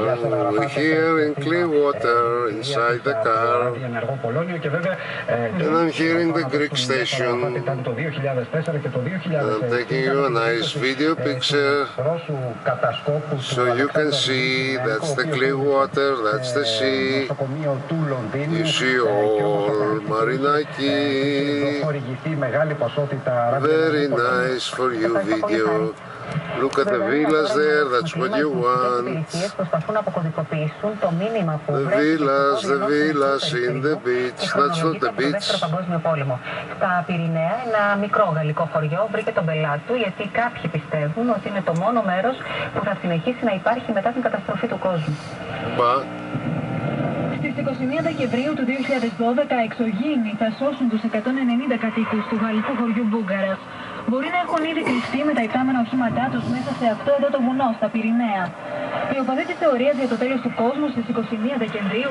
We're here in Clearwater, inside the car, and I'm here in the Greek station, and I'm taking you a nice video picture, so you can see that's the Clearwater, that's the sea, you see all Marinaki, very nice for you video. Look at the villas there, that's what you want. The villas in the beach, that's not the beach. Στα Πυρηναία, ένα μικρό γαλλικό χωριό βρήκε τον πελάτη του, γιατί κάποιοι πιστεύουν ότι είναι το μόνο μέρος που θα συνεχίσει να υπάρχει μετά την καταστροφή του κόσμου. Στις 21 Δεκεμβρίου του 2012, εξωγήινοι θα σώσουν τους 190 κατοίκους του γαλλικού χωριού Μπούγκαρας. Μπορεί να έχουν ήδη κρυφτεί με τα υπτάμενα οχήματά τους μέσα σε αυτό εδώ το βουνό, στα Πυρηναία. Οι οπαδοί της θεωρίας για το τέλος του κόσμου στις 21 Δεκεμβρίου